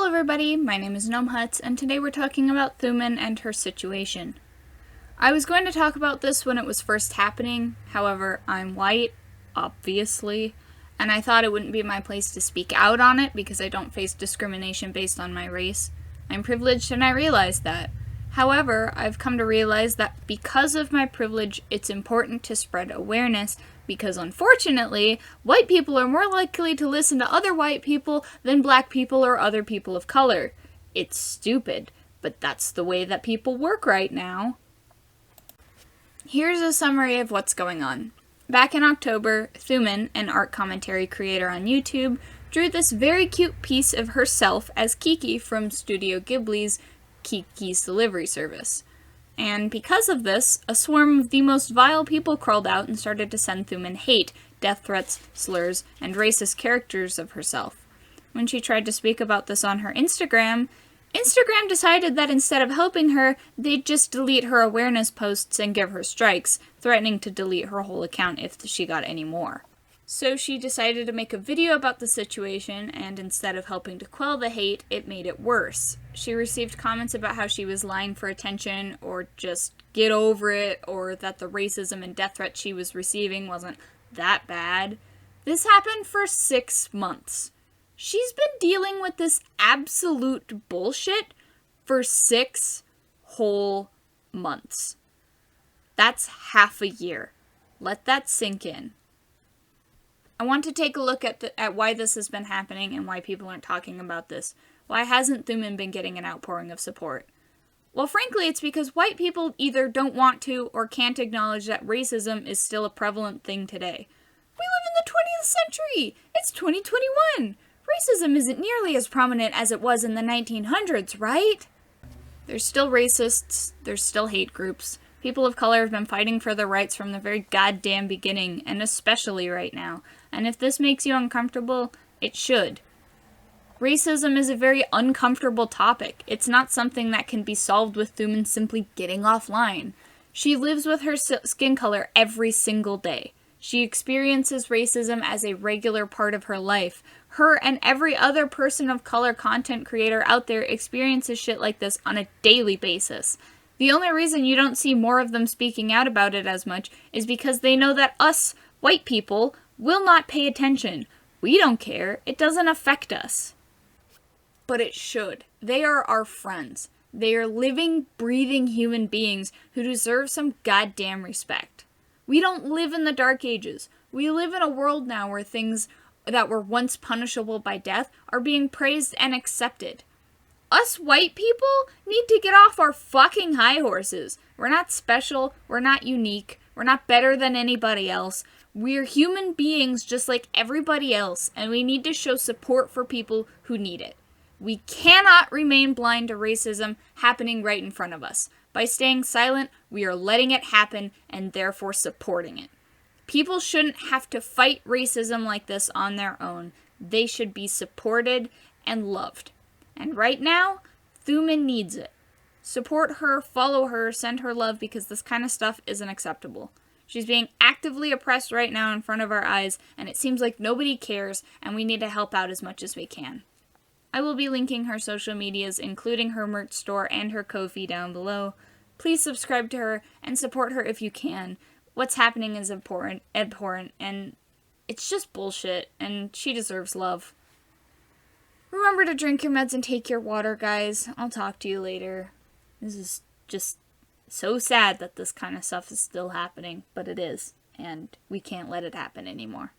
Hello everybody, my name is Gnomehuts, and today we're talking about Thumin and her situation. I was going to talk about this when it was first happening, however, I'm white, obviously, and I thought it wouldn't be my place to speak out on it because I don't face discrimination based on my race. I'm privileged and I realize that. However, I've come to realize that because of my privilege, it's important to spread awareness because unfortunately, white people are more likely to listen to other white people than black people or other people of color. It's stupid, but that's the way that people work right now. Here's a summary of what's going on. Back in October, Thumin, an art commentary creator on YouTube, drew this very cute piece of herself as Kiki from Studio Ghibli's Kiki's Delivery Service. And because of this, a swarm of the most vile people crawled out and started to send Thumin hate, death threats, slurs, and racist characters of herself. When she tried to speak about this on her Instagram decided that instead of helping her, they'd just delete her awareness posts and give her strikes, threatening to delete her whole account if she got any more. So she decided to make a video about the situation, and instead of helping to quell the hate, it made it worse. She received comments about how she was lying for attention, or just get over it, or that the racism and death threats she was receiving wasn't that bad. This happened for 6 months. She's been dealing with this absolute bullshit for 6 whole months. That's half a year. Let that sink in. I want to take a look at why this has been happening and why people aren't talking about this. Why hasn't Thumin been getting an outpouring of support? Well, frankly, it's because white people either don't want to or can't acknowledge that racism is still a prevalent thing today. We live in the 20th century! It's 2021! Racism isn't nearly as prominent as it was in the 1900s, right? There's still racists, there's still hate groups. People of color have been fighting for their rights from the very goddamn beginning, and especially right now. And if this makes you uncomfortable, it should. Racism is a very uncomfortable topic. It's not something that can be solved with Thumin simply getting offline. She lives with her skin color every single day. She experiences racism as a regular part of her life. Her and every other person of color content creator out there experiences shit like this on a daily basis. The only reason you don't see more of them speaking out about it as much is because they know that us, white people, will not pay attention. We don't care. It doesn't affect us. But it should. They are our friends. They are living, breathing human beings who deserve some goddamn respect. We don't live in the Dark Ages. We live in a world now where things that were once punishable by death are being praised and accepted. Us white people need to get off our fucking high horses. We're not special, we're not unique, we're not better than anybody else. We're human beings just like everybody else, and we need to show support for people who need it. We cannot remain blind to racism happening right in front of us. By staying silent, we are letting it happen and therefore supporting it. People shouldn't have to fight racism like this on their own. They should be supported and loved. And right now, Thumin needs it. Support her, follow her, send her love because this kind of stuff isn't acceptable. She's being actively oppressed right now in front of our eyes, and it seems like nobody cares, and we need to help out as much as we can. I will be linking her social medias, including her merch store and her Ko-fi down below. Please subscribe to her and support her if you can. What's happening is abhorrent, and it's just bullshit, and she deserves love. Remember to drink your meds and take your water, guys. I'll talk to you later. This is just so sad that this kind of stuff is still happening, but it is, and we can't let it happen anymore.